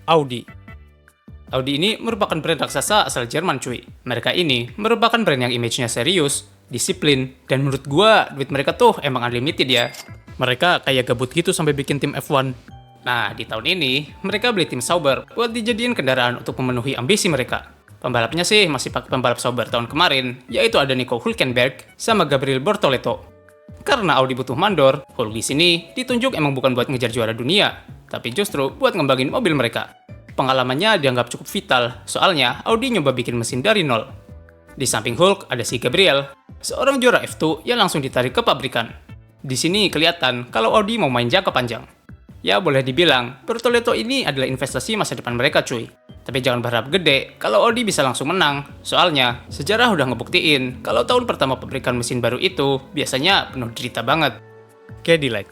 Audi. Audi ini merupakan brand raksasa asal Jerman cuy. Mereka ini merupakan brand yang image-nya serius, disiplin, dan menurut gua duit mereka tuh emang unlimited ya. Mereka kayak gabut gitu sampai bikin tim F1. Nah, di tahun ini, mereka beli tim Sauber buat dijadiin kendaraan untuk memenuhi ambisi mereka. Pembalapnya sih masih pakai pembalap Sauber tahun kemarin, yaitu ada Nico Hülkenberg sama Gabriel Bortoleto. Karena Audi butuh mandor, Hulk di sini ditunjuk emang bukan buat ngejar juara dunia, tapi justru buat ngembangin mobil mereka. Pengalamannya dianggap cukup vital, soalnya Audi nyoba bikin mesin dari nol. Di samping Hulk ada si Gabriel, seorang juara F2 yang langsung ditarik ke pabrikan. Di sini kelihatan kalau Audi mau main jangka panjang. Ya boleh dibilang, Bortoleto ini adalah investasi masa depan mereka cuy. Tapi jangan berharap gede kalau Audi bisa langsung menang. Soalnya, sejarah udah ngebuktiin kalau tahun pertama pabrikan mesin baru itu biasanya penuh derita banget. Cadillac.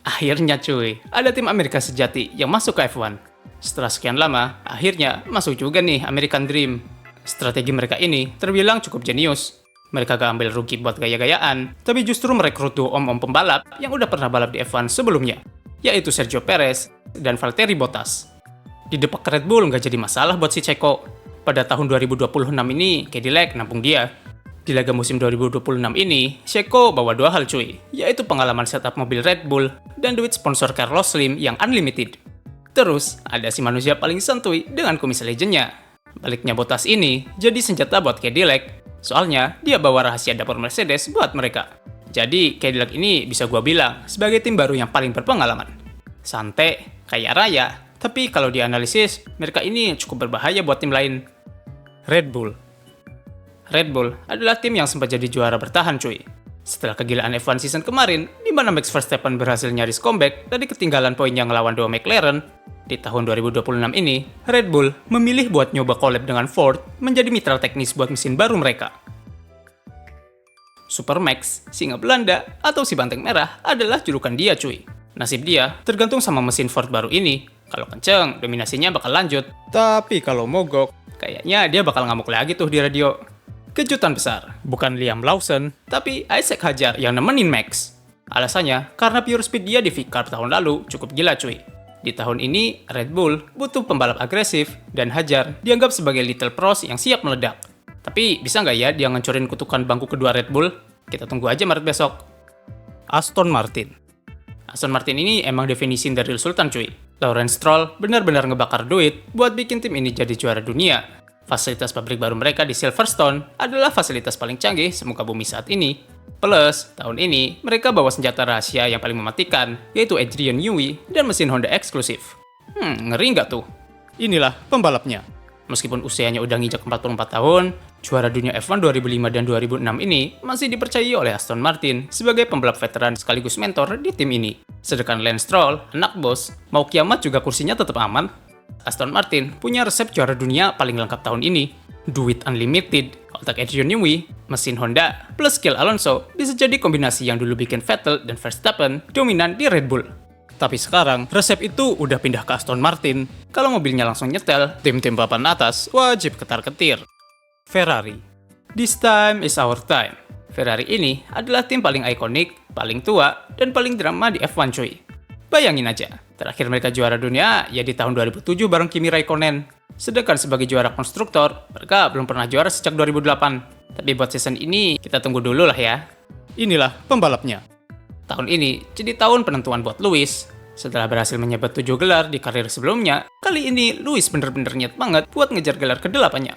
Akhirnya cuy, ada tim Amerika sejati yang masuk ke F1. Setelah sekian lama, akhirnya masuk juga nih American Dream. Strategi mereka ini terbilang cukup jenius. Mereka gak ambil rookie buat gaya-gayaan, tapi justru merekrut dua om-om pembalap yang udah pernah balap di F1 sebelumnya, yaitu Sergio Perez dan Valtteri Bottas. Di depak Red Bull nggak jadi masalah buat si Checo. Pada tahun 2026 ini, Cadillac nampung dia. Di laga musim 2026 ini, Checo bawa dua hal cuy, yaitu pengalaman setup mobil Red Bull dan duit sponsor Carlos Slim yang unlimited. Terus, ada si manusia paling santuy dengan kumis legendnya. Baliknya Bottas ini jadi senjata buat Cadillac, soalnya dia bawa rahasia dapur Mercedes buat mereka. Jadi, Cadillac ini bisa gua bilang sebagai tim baru yang paling berpengalaman. Santai, kaya raya, tapi kalau dianalisis, mereka ini cukup berbahaya buat tim lain. Red Bull. Red Bull adalah tim yang sempat jadi juara bertahan cuy. Setelah kegilaan F1 season kemarin, di mana Max Verstappen berhasil nyaris comeback dari ketinggalan poinnya ngelawan dua McLaren, di tahun 2026 ini, Red Bull memilih buat nyoba collab dengan Ford menjadi mitra teknis buat mesin baru mereka. Supermax, singa Belanda, atau si banteng merah adalah julukan dia cuy. Nasib dia tergantung sama mesin Ford baru ini. Kalau kenceng, dominasinya bakal lanjut. Tapi kalau mogok, kayaknya dia bakal ngamuk lagi tuh di radio. Kejutan besar, bukan Liam Lawson, tapi Isaac Hadjar yang nemenin Max. Alasannya, karena pure speed dia di V-Carb tahun lalu cukup gila cuy. Di tahun ini, Red Bull butuh pembalap agresif, dan Hadjar dianggap sebagai Little Pros yang siap meledak. Tapi bisa nggak ya dia ngancurin kutukan bangku kedua Red Bull? Kita tunggu aja Maret besok. Aston Martin. Aston Martin ini emang definisi dari Sultan cuy. Lawrence Stroll benar-benar ngebakar duit buat bikin tim ini jadi juara dunia. Fasilitas pabrik baru mereka di Silverstone adalah fasilitas paling canggih semuka bumi saat ini. Plus, tahun ini mereka bawa senjata rahasia yang paling mematikan, yaitu Adrian Newey dan mesin Honda eksklusif. Ngeri nggak tuh? Inilah pembalapnya. Meskipun usianya udah nginjak 44 tahun, juara dunia F1 2005 dan 2006 ini masih dipercayai oleh Aston Martin sebagai pembalap veteran sekaligus mentor di tim ini. Sedangkan Lance Stroll, anak bos, mau kiamat juga kursinya tetap aman. Aston Martin punya resep juara dunia paling lengkap tahun ini. Duit unlimited, otak Adrian Newey, mesin Honda, plus skill Alonso bisa jadi kombinasi yang dulu bikin Vettel dan Verstappen dominan di Red Bull. Tapi sekarang, resep itu udah pindah ke Aston Martin. Kalau mobilnya langsung nyetel, tim-tim papan atas wajib ketar-ketir. Ferrari. This time is our time. Ferrari ini adalah tim paling ikonik, paling tua, dan paling drama di F1 cuy. Bayangin aja, terakhir mereka juara dunia ya di tahun 2007 bareng Kimi Raikkonen. Sedangkan sebagai juara konstruktor, mereka belum pernah juara sejak 2008. Tapi buat season ini, kita tunggu dulu lah ya. Inilah pembalapnya. Tahun ini jadi tahun penentuan buat Lewis. Setelah berhasil menyabet 7 gelar di karir sebelumnya, kali ini Lewis bener-bener niat banget buat ngejar gelar ke-8-nya.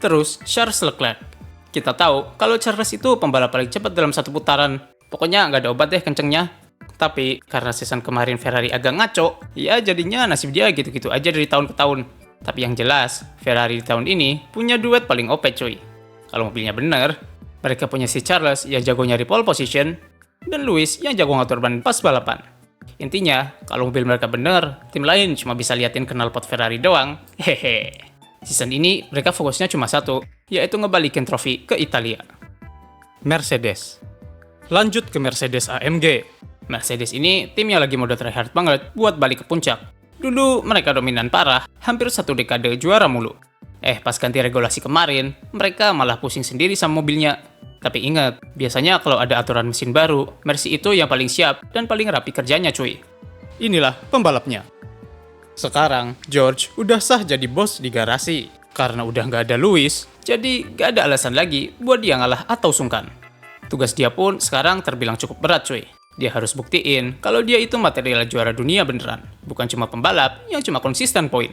Terus, Charles Leclerc. Kita tahu kalau Charles itu pembalap paling cepat dalam satu putaran. Pokoknya nggak ada obat deh kencengnya. Tapi, karena season kemarin Ferrari agak ngaco, ya jadinya nasib dia gitu-gitu aja dari tahun ke tahun. Tapi yang jelas, Ferrari di tahun ini punya duet paling OP cuy. Kalau mobilnya bener, mereka punya si Charles yang jago nyari pole position, dan Lewis yang jago ngatur ban pas balapan. Intinya, kalau mobil mereka bener, tim lain cuma bisa liatin knalpot Ferrari doang. Hehe. Season ini mereka fokusnya cuma satu, yaitu ngebalikin trofi ke Italia. Mercedes. Lanjut ke Mercedes AMG. Mercedes ini tim yang lagi mode tryhard banget buat balik ke puncak. Dulu mereka dominan parah, hampir satu dekade juara mulu. Pas ganti regulasi kemarin, mereka malah pusing sendiri sama mobilnya. Tapi ingat, biasanya kalau ada aturan mesin baru, Mercy itu yang paling siap dan paling rapi kerjanya cuy. Inilah pembalapnya. Sekarang, George udah sah jadi bos di garasi. Karena udah nggak ada Lewis, jadi nggak ada alasan lagi buat dia ngalah atau sungkan. Tugas dia pun sekarang terbilang cukup berat cuy. Dia harus buktiin kalau dia itu material juara dunia beneran, bukan cuma pembalap yang cuma konsisten poin.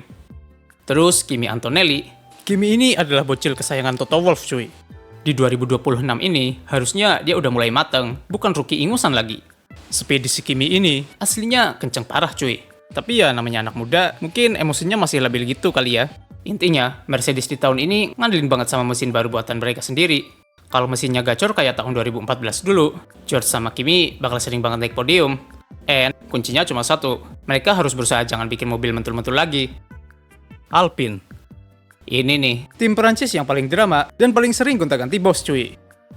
Terus Kimi Antonelli. Kimi ini adalah bocil kesayangan Toto Wolff cuy. Di 2026 ini, harusnya dia udah mulai mateng, bukan rookie ingusan lagi. Speed si Kimi ini aslinya kenceng parah cuy. Tapi ya namanya anak muda, mungkin emosinya masih labil gitu kali ya. Intinya, Mercedes di tahun ini ngandelin banget sama mesin baru buatan mereka sendiri. Kalau mesinnya gacor kayak tahun 2014 dulu, George sama Kimi bakal sering banget naik podium. And kuncinya cuma satu, mereka harus berusaha jangan bikin mobil mentul-mentul lagi. Alpine. Ini nih, tim Perancis yang paling drama dan paling sering gonta-ganti bos cuy.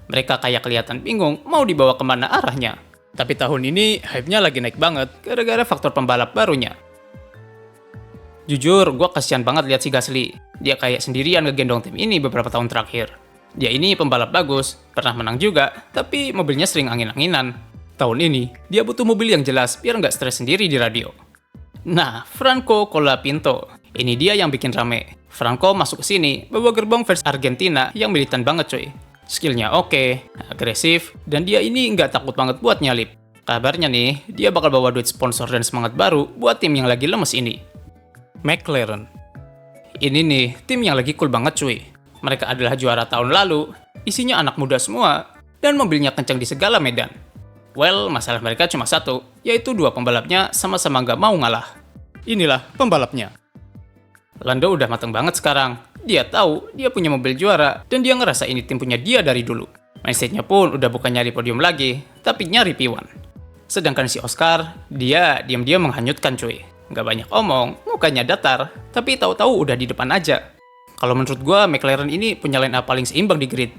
Mereka kayak kelihatan bingung mau dibawa kemana arahnya. Tapi tahun ini hype-nya lagi naik banget gara-gara faktor pembalap barunya. Jujur, gue kasihan banget lihat si Gasly. Dia kayak sendirian ngegendong tim ini beberapa tahun terakhir. Dia ini pembalap bagus, pernah menang juga, tapi mobilnya sering angin-anginan. Tahun ini, dia butuh mobil yang jelas biar nggak stres sendiri di radio. Nah, Franco Colapinto. Ini dia yang bikin rame. Franco masuk ke sini bawa gerbong versi Argentina yang militan banget cuy. Skillnya oke, agresif, dan dia ini nggak takut banget buat nyalip. Kabarnya nih, dia bakal bawa duit sponsor dan semangat baru buat tim yang lagi lemes ini. McLaren. Ini nih, tim yang lagi cool banget cuy. Mereka adalah juara tahun lalu, isinya anak muda semua, dan mobilnya kencang di segala medan. Well, masalah mereka cuma satu, yaitu dua pembalapnya sama-sama nggak mau ngalah. Inilah pembalapnya. Lando udah mateng banget sekarang. Dia tahu dia punya mobil juara, dan dia ngerasa ini tim punya dia dari dulu. Mindsetnya pun udah bukan nyari podium lagi, tapi nyari P1. Sedangkan si Oscar, dia diam-diam menghanyutkan cuy. Nggak banyak omong, mukanya datar, tapi tahu-tahu udah di depan aja. Kalau menurut gua, McLaren ini punya line up paling seimbang di grid.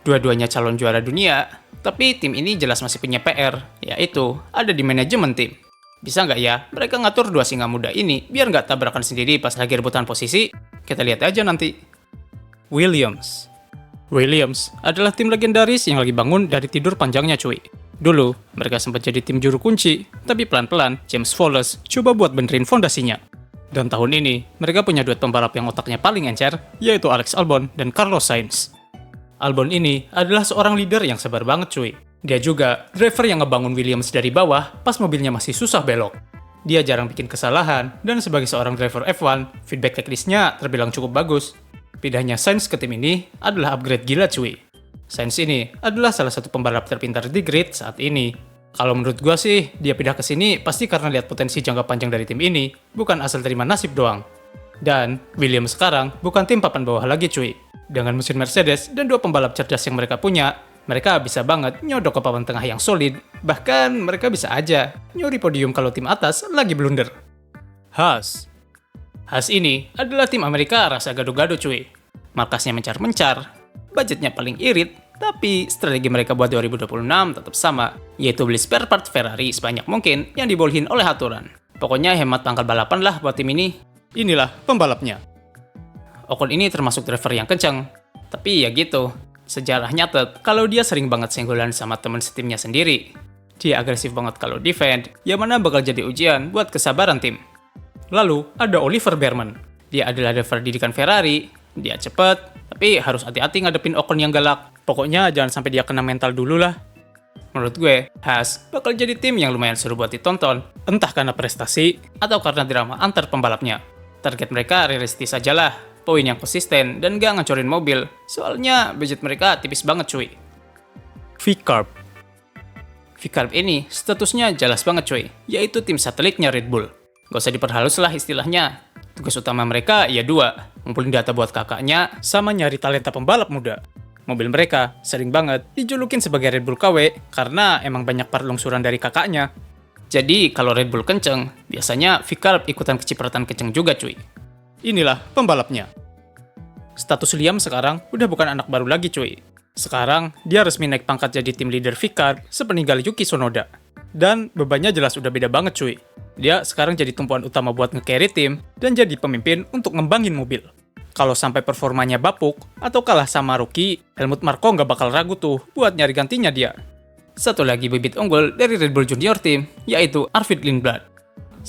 Dua-duanya calon juara dunia, tapi tim ini jelas masih punya PR, yaitu ada di manajemen tim. Bisa nggak ya mereka ngatur dua singa muda ini biar nggak tabrakan sendiri pas lagi rebutan posisi? Kita lihat aja nanti. Williams adalah tim legendaris yang lagi bangun dari tidur panjangnya cuy. Dulu, mereka sempat jadi tim juru kunci, tapi pelan-pelan James Wallace coba buat benerin fondasinya. Dan tahun ini, mereka punya duet pembalap yang otaknya paling encer, yaitu Alex Albon dan Carlos Sainz. Albon ini adalah seorang leader yang sabar banget cuy. Dia juga driver yang ngebangun Williams dari bawah pas mobilnya masih susah belok. Dia jarang bikin kesalahan, dan sebagai seorang driver F1, feedback teknisnya terbilang cukup bagus. Pindahnya Sainz ke tim ini adalah upgrade gila cuy. Sainz ini adalah salah satu pembalap terpintar di grid saat ini. Kalau menurut gua sih, dia pindah ke sini pasti karena lihat potensi jangka panjang dari tim ini, bukan asal terima nasib doang. Dan Williams sekarang bukan tim papan bawah lagi cuy. Dengan mesin Mercedes dan dua pembalap cerdas yang mereka punya, mereka bisa banget nyodok ke papan tengah yang solid, bahkan mereka bisa aja nyuri podium kalau tim atas lagi blunder. Haas ini adalah tim Amerika rasa gado-gado cuy. Markasnya mencar-mencar, budgetnya paling irit, tapi strategi mereka buat 2026 tetap sama, yaitu beli spare part Ferrari sebanyak mungkin yang dibolehin oleh aturan. Pokoknya hemat pangkal balapan lah buat tim ini. Inilah pembalapnya. Ocon ini termasuk driver yang kencang, tapi ya gitu. Sejarah nyatet kalau dia sering banget senggolan sama teman setimnya sendiri. Dia agresif banget kalau defend, yang mana bakal jadi ujian buat kesabaran tim. Lalu ada Oliver Bearman. Dia adalah driver didikan Ferrari. Dia cepet, tapi harus hati-hati ngadepin Ocon yang galak. Pokoknya jangan sampai dia kena mental dulu lah. Menurut gue, Haas bakal jadi tim yang lumayan seru buat ditonton. Entah karena prestasi, atau karena drama antar pembalapnya. Target mereka realistis aja lah. Poin yang konsisten dan gak ngancorin mobil. Soalnya budget mereka tipis banget cuy. V-Carb ini statusnya jelas banget cuy, yaitu tim satelitnya Red Bull. Gak usah diperhalus lah istilahnya. Tugas utama mereka ya dua, ngumpulin data buat kakaknya sama nyari talenta pembalap muda. Mobil mereka sering banget dijulukin sebagai Red Bull KW karena emang banyak part lungsuran dari kakaknya. Jadi kalau Red Bull kenceng, biasanya V-Carb ikutan kecipratan kenceng juga cuy. Inilah pembalapnya. Status Liam sekarang udah bukan anak baru lagi cuy. Sekarang dia resmi naik pangkat jadi tim leader V-Carb sepeninggal Yuki Tsunoda. Dan bebannya jelas udah beda banget cuy. Dia sekarang jadi tumpuan utama buat nge-carry tim dan jadi pemimpin untuk ngembangin mobil. Kalau sampai performanya bapuk atau kalah sama rookie, Helmut Marko nggak bakal ragu tuh buat nyari gantinya dia. Satu lagi bibit unggul dari Red Bull Junior Team, yaitu Arvid Lindblad.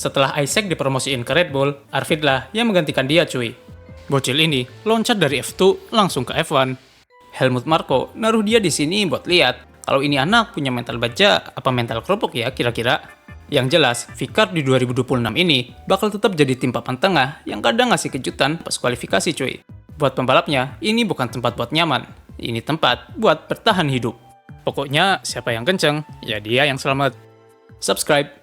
Setelah Isaac dipromosiin ke Red Bull, Arvid lah yang menggantikan dia cuy. Bocil ini loncat dari F2 langsung ke F1. Helmut Marko naruh dia di sini buat lihat kalau ini anak punya mental baja apa mental kerupuk ya kira-kira. Yang jelas, Vicard di 2026 ini bakal tetap jadi tim papan tengah yang kadang ngasih kejutan pas kualifikasi cuy. Buat pembalapnya, ini bukan tempat buat nyaman. Ini tempat buat bertahan hidup. Pokoknya siapa yang kenceng, ya dia yang selamat. Subscribe.